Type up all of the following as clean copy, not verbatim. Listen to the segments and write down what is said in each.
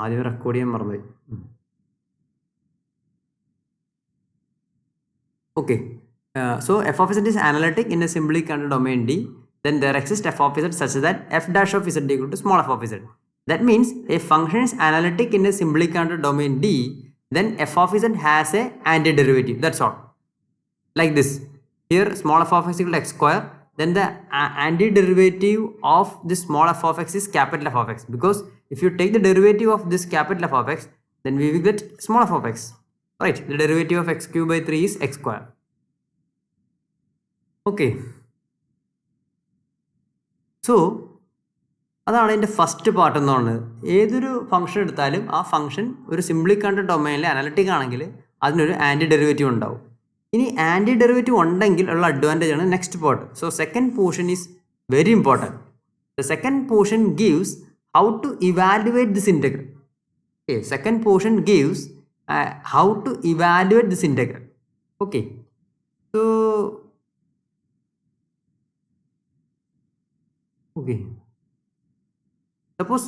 ആദ്യം റെക്കോർഡ് ചെയ്യാൻ മറന്നുപോയി. Okay. So f of z is analytic in a simply counted domain D. Then there exists f of z such that f dash of z equal to small f of z. That means a function is analytic in a simply counted domain D. Then f of z has a antiderivative. That's all. Like this. Here small f of x equal to x square. Then the antiderivative of this small f of x is capital F of x. Because if you take the derivative of this capital F of x, then we will get small f of x. Right, the derivative of x cube by 3 is x square. Okay. So, അതാണ് അതിൻ്റെ first part എന്ന് പറയുന്നത്. ഏതൊരു function എടുത്താലും ആ function ഒരു simply counted ഡൊമൈനിൽ analytic ആണെങ്കിൽ അതിനൊരു ആൻറ്റി ഡെറിവേറ്റീവ് ഉണ്ടാവും. ഇനി ആൻറ്റി ഡെറിവേറ്റീവ് ഉണ്ടെങ്കിൽ ഉള്ള അഡ്വാൻറ്റേജ് ആണ് next part. So second portion is very important. The second portion gives how to evaluate this integral. Okay, second portion gives how to evaluate this integral. Okay, so suppose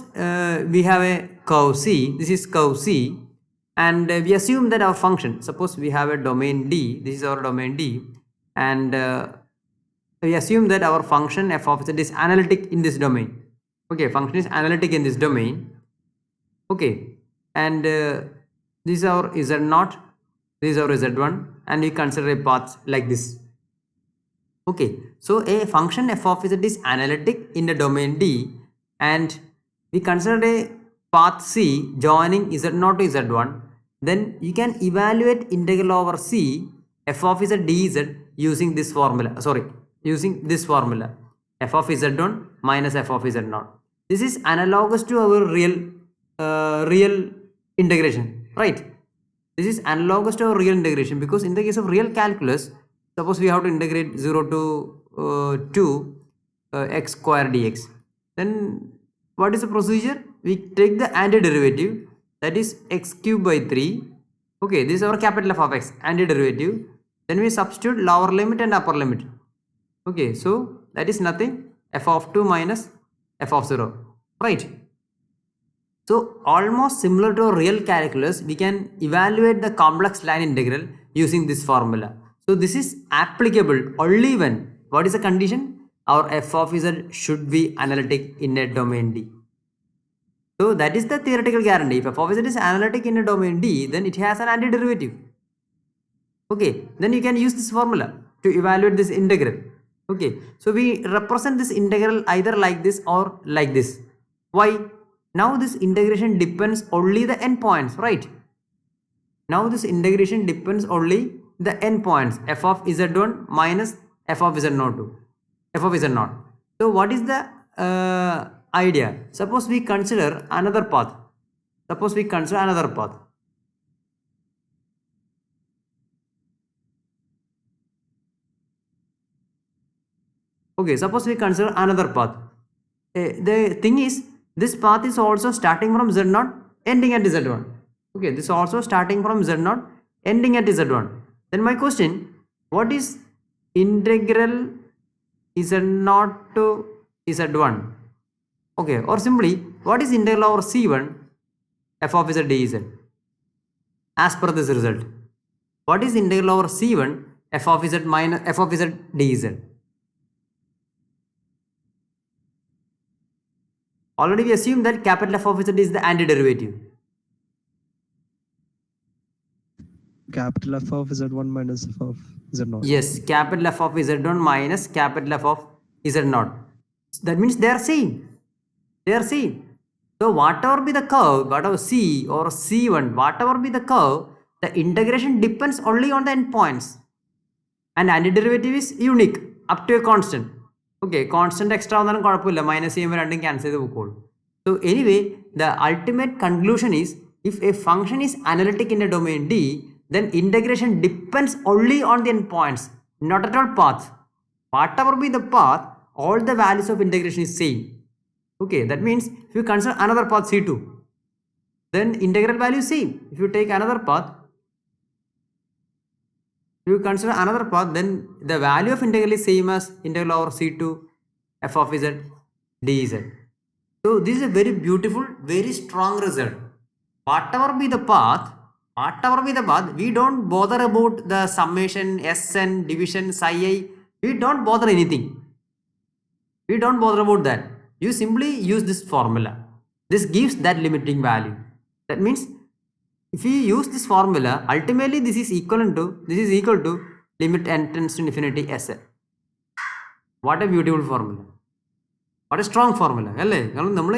we have a curve C. This is curve C, and we assume that our function, suppose we have a domain D. This is our domain D, and we assume that our function f of z is analytic in this domain. Okay, function is analytic in this domain. Okay, and this is our z0, this is our z1, and we consider a path like this. Okay, so a function f of z is analytic in the domain D, and we consider a path C joining z0 to z1. Then you can evaluate integral over C f of z dz using this formula. Using this formula, f of z1 minus f of z0. This is analogous to our real integration. Right, this is analogous to our real integration, because in the case of real calculus, suppose we have to integrate 0 to 2 x square dx. Then what is the procedure? We take the antiderivative, that is x cube by 3. Okay, this is our capital F of x, antiderivative. Then we substitute lower limit and upper limit. Okay, so that is nothing, f of 2 minus f of 0. Right. So almost similar to real calculus, we can evaluate the complex line integral using this formula. So this is applicable only when, what is the condition? Our f of z should be analytic in a domain D. So that is the theoretical guarantee. If f of z is analytic in a domain D, then it has an antiderivative. Okay, then you can use this formula to evaluate this integral. Okay, so we represent this integral either like this or like this. Why? Now this integration depends only the endpoints, right? Now this integration depends only the endpoints, f of z1 minus f of z0. So what is the idea? Suppose we consider another path. Okay, suppose we consider another path. The thing is, this path is also starting from z0, ending at z1. Okay, this is also starting from z0, ending at z1. Then my question, what is integral z0 to z1? Okay, or simply, what is integral over c1 f of z dz? As per this result, what is integral over c1 f of z minus f of z dz? Already we assume that capital F of z is the antiderivative. Capital F of z1 minus f of z0. Yes, capital F of z1 minus capital F of z0. That means they are same. So whatever be the curve, whatever C or C1, whatever be the curve, the integration depends only on the endpoints. And antiderivative is unique up to a constant. Okay, constant extra ഒന്നും കുഴപ്പമില്ല, minus ചെയ്യുമ്പോൾ രണ്ടും cancel ചെയ്ത് പോയിക്കോളൂ. So anyway, the ultimate conclusion is, if a function is analytic in a domain D, then integration depends only on the endpoints, not at all path. Whatever be the path, all the values of integration is same. Okay, that means if you consider another path C2, then integral value is same. If you take another path, if you consider another path, then the value of integral is same as integral over C2 f of z dz. So this is a very beautiful, very strong result. whatever be the path, we don't bother about the summation, Sn, division, psi I. We don't bother anything. We don't bother about that. You simply use this formula. This gives that limiting value. That means if you use this formula, ultimately this is equal to limit n tends to infinity Sn. What a beautiful formula. What a strong formula. അല്ലേ? കാരണം നമ്മൾ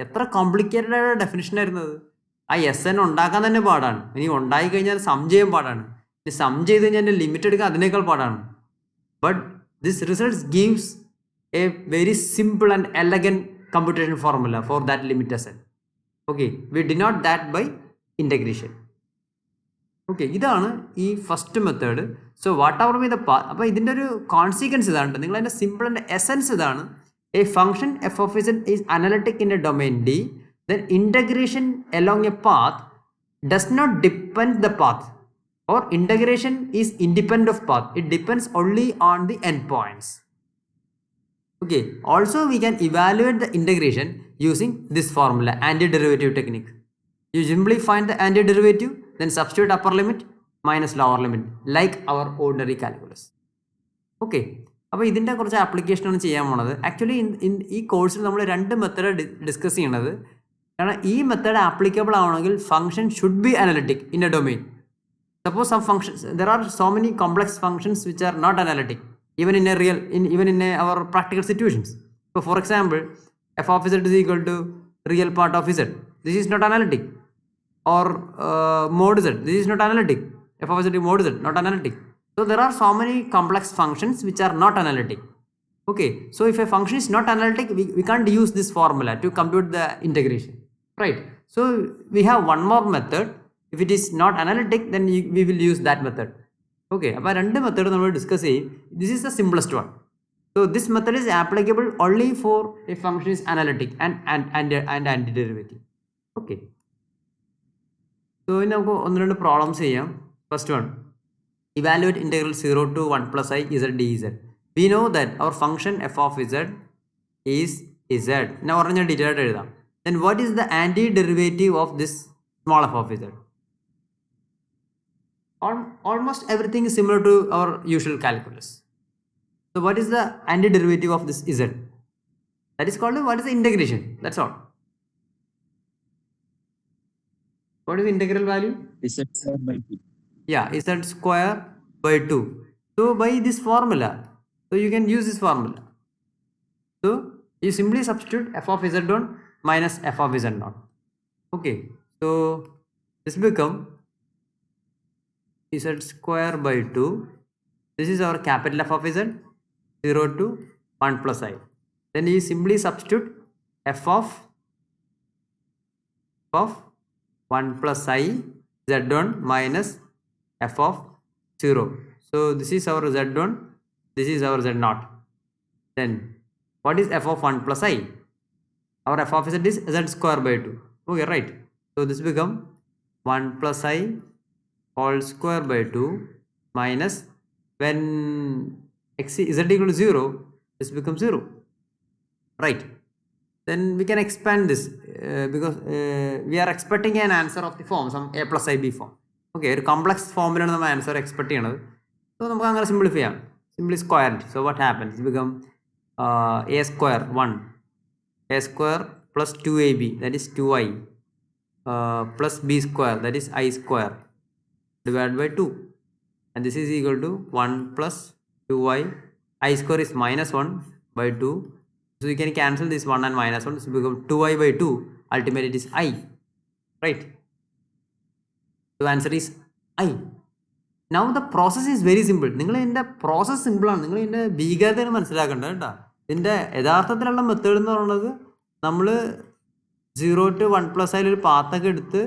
എത്ര complicated ആയ definition ആയിരുന്നത്. ആ S N ഉണ്ടാക്കാൻ തന്നെ പാടാണ്. ഇനി ഉണ്ടായി കഴിഞ്ഞാൽ സം ചെയ്യാൻ പാടാണ്. ഇനി സം ചെയ്ത് കഴിഞ്ഞാൽ ലിമിറ്റ് എടുക്കാൻ അതിനേക്കാൾ പാടാണ്. But this results gives a very simple and elegant computation formula for that limit S N. Okay, we denote that by integration. ഓക്കെ, ഇതാണ് ഈ first method. So whatever be the path. അപ്പോൾ ഇതിൻ്റെ ഒരു consequence ഇതാണ്. നിങ്ങൾ അതിൻ്റെ simple and essence ഇതാണ്. A function f of z is analytic in a domain D, then integration along a path does not depend the path, or integration is independent of path. It depends only on the endpoints. Okay, also we can evaluate the integration using this formula, antiderivative technique. You simply find the antiderivative, then substitute upper limit minus lower limit like our ordinary calculus. Okay, അപ്പോൾ ഇതിൻ്റെ കുറച്ച് ആപ്ലിക്കേഷനാണ് ചെയ്യാൻ പോണത്. Actually ഈ കോഴ്സിൽ നമ്മൾ രണ്ട് മെത്തേഡ് ഡിസ്കസ് ചെയ്യണത്. കാരണം ഈ മെത്തേഡ് ആപ്ലിക്കബിൾ ആവണമെങ്കിൽ function should be analytic in a domain. Suppose some functions, there are so many complex functions which are not analytic even in our practical situations. So for example, f of z is equal to real part of z. This is not analytic. Or mod z. This is not analytic. F of z is mod z, not analytic. So there are so many complex functions which are not analytic. Okay, so if a function is not analytic, we can't use this formula to compute the integration, right? So we have one more method. If it is not analytic, then we will use that method. Okay, അപ്പോൾ രണ്ട് method നമ്മൾ discuss ചെയ്യും. This is the simplest one. So this method is applicable only for a function is analytic and antiderivative. Okay, so ഇനി നമുക്ക് ഒന്ന് രണ്ട് problems ചെയ്യാം. First one, evaluate integral 0 to 1 plus I z dz. We know that our function f of z is z. ഞാൻ പറഞ്ഞ detail ആയിട്ട് എഴുതാം. Then what is the antiderivative of this small f of z? Almost everything is similar to our usual calculus. So what is the antiderivative of this z? That is called what is the integration. That's all. What is the integral value? Z square by 2. Yeah, z square by 2. So by this formula, so you can use this formula. So you simply substitute f of z1 minus f of z0. Okay, so this become z square by 2. This is our capital F of z, 0 to 1 plus I. Then you simply substitute f of 1 plus I z1 minus f of 0. So this is our z1, this is our z0. Then what is f of 1 plus I? Our f of z is z square by 2. Okay, right. So this become 1 plus I whole square by 2 minus, when z equal to 0, this becomes 0, right? Then we can expand this because we are expecting an answer of the form, some a plus ib form. Okay, a complex formula we answer expect cheyanadu. So we can simplify, simply square it. So what happens? It become a square 1, a square plus 2ab, that is 2i, plus b square, that is I square, divided by 2, and this is equal to 1 plus 2i. I square is minus 1 by 2, so you can cancel this 1 and minus 1, so it becomes 2i by 2. Ultimately it is I, right? So answer is I. Now the process is very simple. നിങ്ങൾ ഇതിൻ്റെ process സിമ്പിളാണ്. നിങ്ങൾ ഇതിൻ്റെ ഭീകരതയാണ് മനസ്സിലാക്കേണ്ടത് കേട്ടോ. ഇതിൻ്റെ യഥാർത്ഥത്തിലുള്ള method എന്ന് പറയുന്നത്, നമ്മൾ 0 to 1 plus അതിലൊരു പാത്തൊക്കെ എടുത്ത്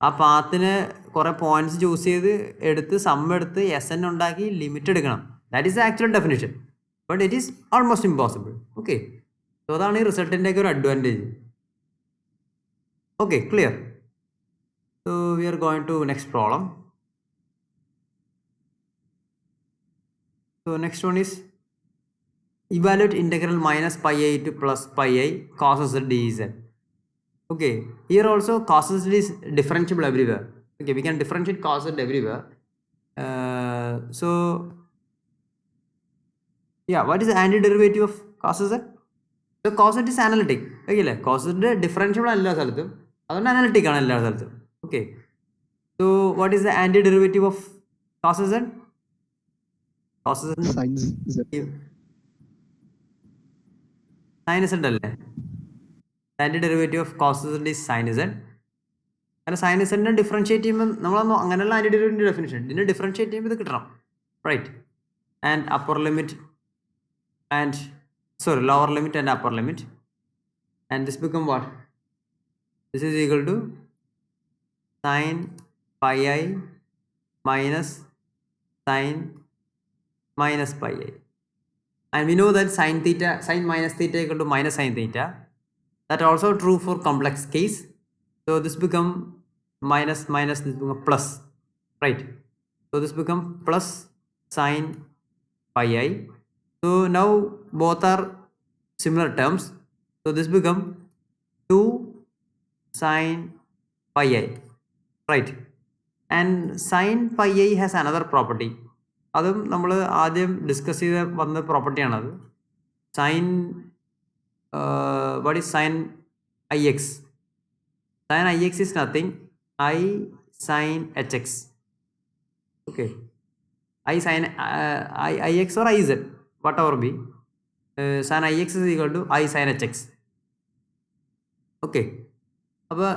ആ പാത്തിന് കുറേ പോയിന്റ്സ് ചൂസ് ചെയ്ത് എടുത്ത് സം എടുത്ത് എസ് എൻ ഉണ്ടാക്കി ലിമിറ്റ് എടുക്കണം. That is the actual definition. But it is almost impossible. Okay, so അതാണ് ഈ റിസൾട്ടിൻ്റെയൊക്കെ ഒരു advantage. Okay, clear. So we are going to next problem. So next one is evaluate integral minus pi I to plus pi I cos z dz. Okay, here also cos z is differentiable everywhere. Okay, we can differentiate cos z everywhere. So yeah, what is the antiderivative of cos z? So cos z is analytic. Okay, like cos z differentiable alla സ്ഥലത്തും അതുകൊണ്ട് analytic ആണ് എല്ലാ സ്ഥലത്തും. Okay, so what is the antiderivative of cos z? Cos z Sin z. sin z അല്ലേ? Antiderivative of cos z is sin z. കാരണം sign സെറ്റിനെ differentiate ചെയ്യുമ്പോൾ നമ്മളൊന്നും അങ്ങനെയുള്ള ആൻറ്റിഡെറിവേറ്റീവ് ഡെഫിനിഷൻ ഇതിനെ ഡിഫറൻഷിയേറ്റ് ചെയ്യുമ്പോൾ ഇത് കിട്ടണം right and upper limit and sorry lower limit and upper limit and this become what this is equal to sine pi i minus sine minus pi i and we know that sine theta sine minus theta equal to minus sine theta that also true for complex case so this become minus minus this become plus, right? So this become plus sine pi I. So now both are similar terms, so this become 2 sine pi I, right? And sine pi I has another property. അതും നമ്മൾ ആദ്യം discuss ചെയ്ത വന്ന പ്രോപ്പർട്ടിയാണത് sine what is sine i x sin ix is nothing I sin hx. Okay, I sin ix or iz whatever be, sin ix is equal to I sin hx. Okay, അപ്പോൾ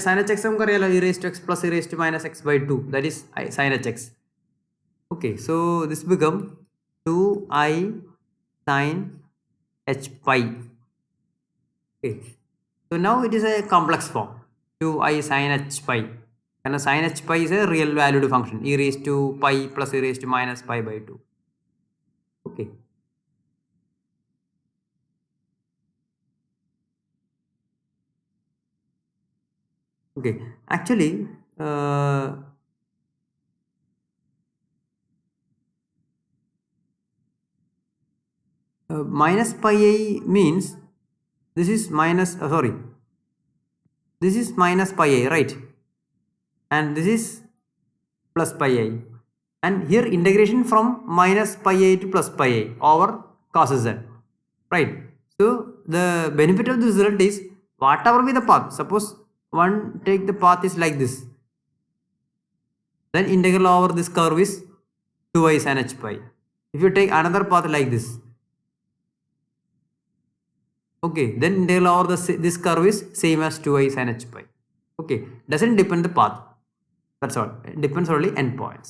sin hx നമുക്കറിയാലോ e raised to x plus e raised to minus x by 2, that is I sin hx. Okay, so this become 2I sin h pi. Okay, so now it is a complex form 2I sin h pi, and sin h pi is a real valued function e raised to pi plus e raised to minus pi by 2. Okay, okay, actually minus pi I means this is minus sorry, this is minus pi I, right? And this is plus pi I, and here integration from minus pi I to plus pi I over cos z, right? So the benefit of this result is whatever be the path, suppose one take the path is like this, then integral over this curve is 2I sin h pi. If you take another path like this, okay, then integral over this curve is same as 2I sin h pi. Okay, doesn't depend the path, that's all, it depends only endpoints.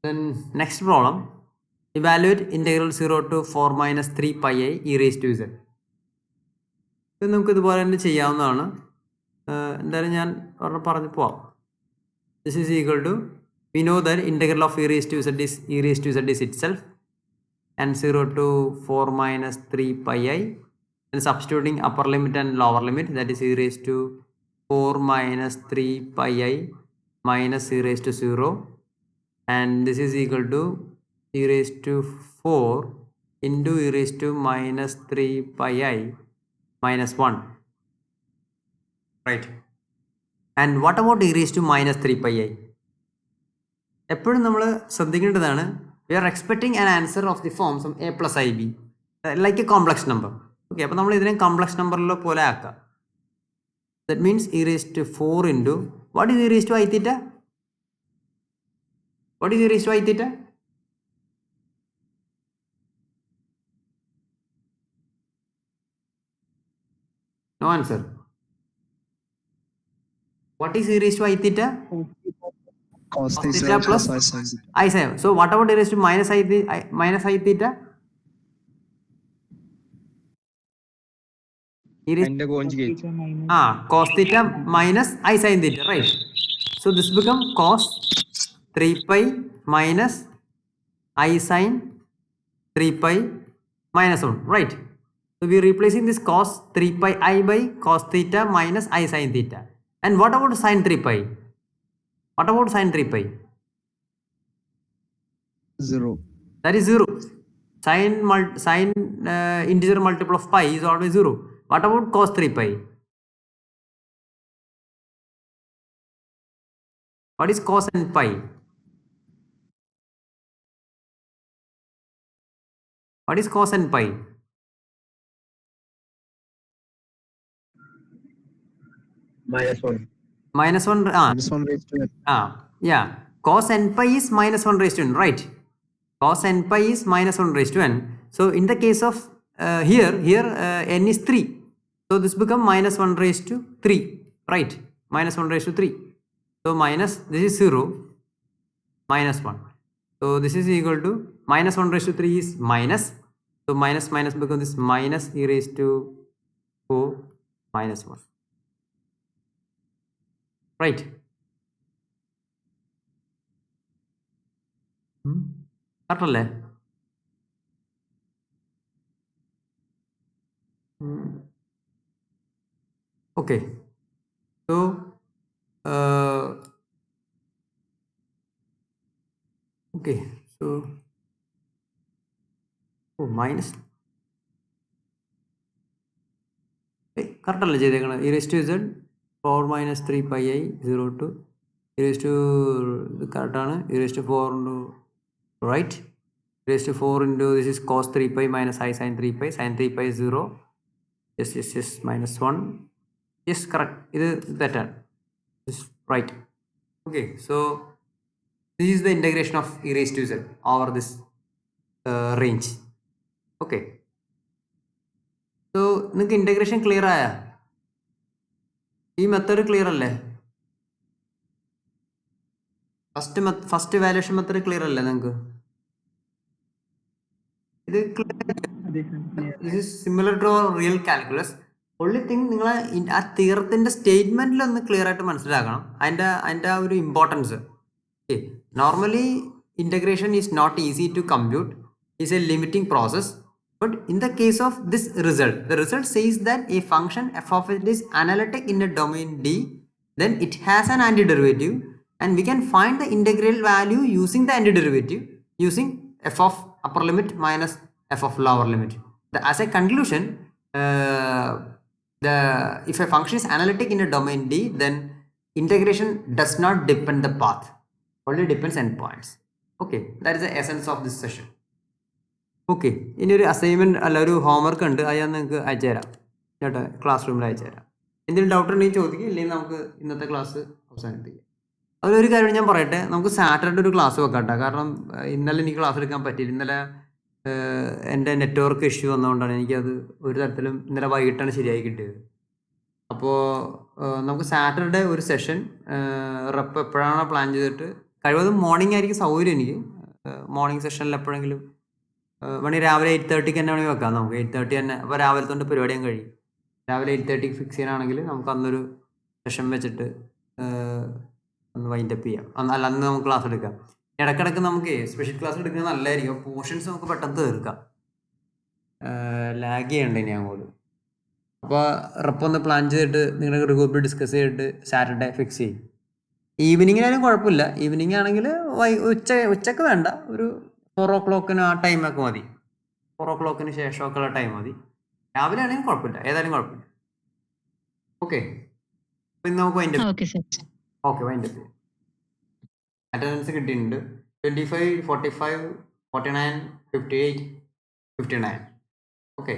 Then next problem, evaluate integral 0 to 4 minus 3 pi I e raised to z. ഇത് നമുക്ക് ഇതുപോലെ തന്നെ ചെയ്യാവുന്നതാണ്. എന്തായാലും ഞാൻ ഒരെണ്ണം പറഞ്ഞു പോവാം. This is equal to, we know that integral of e raised to z is itself, and 0 to 4 minus 3 pi I, and substituting upper limit and lower limit, that is e raised to 4 minus 3 pi I minus e raised to 0, and this is equal to e raised to 4 into e raised to minus 3 pi I minus 1, right? And what about e raised to minus 3 pi I? എപ്പോഴും നമ്മൾ ശ്രദ്ധിക്കേണ്ടതാണ്, we are expecting an answer of the form some a plus i b like a complex number. Okay, അപ്പോൾ നമ്മൾ ഇതിനെ complex നമ്പറിലെ പോലെ ആക്കാം. That means e raise to 4 into what is e raise to i theta? What is e raise to i theta? No answer. What is e raised to I theta? Cos Cos theta theta plus plus I sin theta. I sin. So what about e raised to minus minus I theta? E raised And the conjugate. cos theta minus I sin theta, right? So this become cos 3 pi minus I sin 3 pi minus 1, right? So we are replacing this cos 3 pi I by cos theta minus I sin theta. And what about sin 3 pi? What about sin 3 pi? 0. That is 0. Sine integer multiple of pi is always 0. What about cos 3 pi? What is cos n pi? What is cos n pi? -1. Minus 1. Minus 1 raised to n. Yeah. Cos n pi is minus 1 raised to n, right? Cos n pi is minus 1 raised to n. So in the case of here n is 3. So this become minus 1 raised to 3, right? Minus 1 raised to 3. So minus, this is 0, minus 1. So this is equal to minus 1 raised to 3 is minus. So minus minus becomes this minus e raised to 4 minus 1. Right? Correct അല്ലേ? Okay. So okay. So minus. Correct അല്ലേ ചെയ്തേക്കണം? e raised to z 4 minus 3 pi I 0 to e raised to correct ആണ് e raised to 4 into right, e raised to 4 into this is cos 3 pi minus I sin 3 pi, sin 3 pi is 0. Yes, minus 1. Yes, correct. This is better. This is right. Okay, so this is the integration of e raised to z over this range. Okay. So നിങ്ങൾക്ക് integration clear ആയ? ഈ method clear അല്ലേ? First valuation method clear അല്ലേ നിങ്ങൾക്ക്? ഇത് this is similar to real calculus. Only thing നിങ്ങൾ ആ തിയറത്തിൻ്റെ സ്റ്റേറ്റ്മെൻറ്റിൽ ഒന്ന് ക്ലിയർ ആയിട്ട് മനസ്സിലാക്കണം അതിൻ്റെ ആ ഒരു importance. Okay, normally integration is not easy to compute, is a limiting process. But in the case of this result, the result says that a function f of it is analytic in a domain D, then it has an antiderivative, and we can find the integral value using the antiderivative using f of upper limit minus f of lower limit. As a conclusion, if a function is analytic in a domain D, then integration does not depend the path, only depends endpoints. Okay, that is the essence of this session. Okay, ഇനി ഒരു assignment അല്ല ഒരു homework ഉണ്ട്, അത് ഞാൻ നിങ്ങൾക്ക് അയച്ചു തരാം ചേട്ടാ, ക്ലാസ് റൂമിൽ അയച്ചു തരാം. എന്തെങ്കിലും ഡൗട്ട് ഉണ്ടെങ്കിൽ ചോദിക്കുക, ഇല്ലെങ്കിൽ നമുക്ക് ഇന്നത്തെ ക്ലാസ് അവസാനിപ്പിക്കാം. അതിലൊരു കാര്യം ഞാൻ പറയട്ടെ, നമുക്ക് സാറ്റർഡേ ഒരു ക്ലാസ് വെക്കാം കേട്ടോ. കാരണം ഇന്നലെ എനിക്ക് ക്ലാസ് എടുക്കാൻ പറ്റിയില്ല. ഇന്നലെ എൻ്റെ നെറ്റ്വർക്ക് ഇഷ്യൂ വന്നതുകൊണ്ടാണ് എനിക്കത് ഒരു തരത്തിലും ഇന്നലെ വൈകിട്ടാണ് ശരിയായി കിട്ടിയത്. അപ്പോൾ നമുക്ക് സാറ്റർഡേ ഒരു സെഷൻ റെപ്പ് എപ്പോഴാണോ പ്ലാൻ ചെയ്തിട്ട്, കഴിവതും മോർണിംഗ് ആയിരിക്കും സൗകര്യം എനിക്ക്. മോർണിംഗ് സെഷനിൽ എപ്പോഴെങ്കിലും വേണമെങ്കിൽ രാവിലെ 8:30 തന്നെ വേണമെങ്കിൽ വെക്കാം നമുക്ക്. 8:30 തന്നെ, അപ്പോൾ രാവിലെ തൊട്ട് പരിപാടിയും കഴിയും. രാവിലെ 8:30 ഫിക്സ് ചെയ്യാനാണെങ്കിൽ നമുക്ക് അന്നൊരു സെഷൻ വെച്ചിട്ട് ഒന്ന് വൈൻഡപ്പ് ചെയ്യാം. അല്ല, അന്ന് നമുക്ക് ക്ലാസ് എടുക്കാം. ഇടയ്ക്കിടയ്ക്ക് നമുക്ക് സ്പെഷ്യൽ ക്ലാസ് എടുക്കുന്നത് നല്ലതായിരിക്കും. പോർഷൻസ് നമുക്ക് പെട്ടെന്ന് തീർക്കാം, ലാഗ് ചെയ്യണ്ട ഇനി അങ്ങോട്ട്. അപ്പോൾ റെപ്പൊന്ന് പ്ലാൻ ചെയ്തിട്ട് നിങ്ങളുടെ ഗ്രൂപ്പിൽ ഡിസ്കസ് ചെയ്തിട്ട് സാറ്റർഡേ ഫിക്സ് ചെയ്യും. ഈവനിങ്ങിനായാലും കുഴപ്പമില്ല. ഈവനിങ് ആണെങ്കിൽ ഉച്ചക്ക് വേണ്ട, ഒരു 4 o'clock ആ ടൈമൊക്കെ മതി. 4 o'clock ശേഷമൊക്കെ ഉള്ള ടൈം മതി. രാവിലെ ആണെങ്കിലും കുഴപ്പമില്ല, ഏതായാലും കുഴപ്പമില്ല. ഓക്കെ, ഇന്ന് നമുക്ക് വൈൻഡപ്പ്. ഓക്കെ, വൈൻഡപ്പ് ചെയ്യാം. അറ്റൻഡൻസ് കിട്ടിയിട്ടുണ്ട് 25, 45, 49, 58, 59. ഓക്കെ.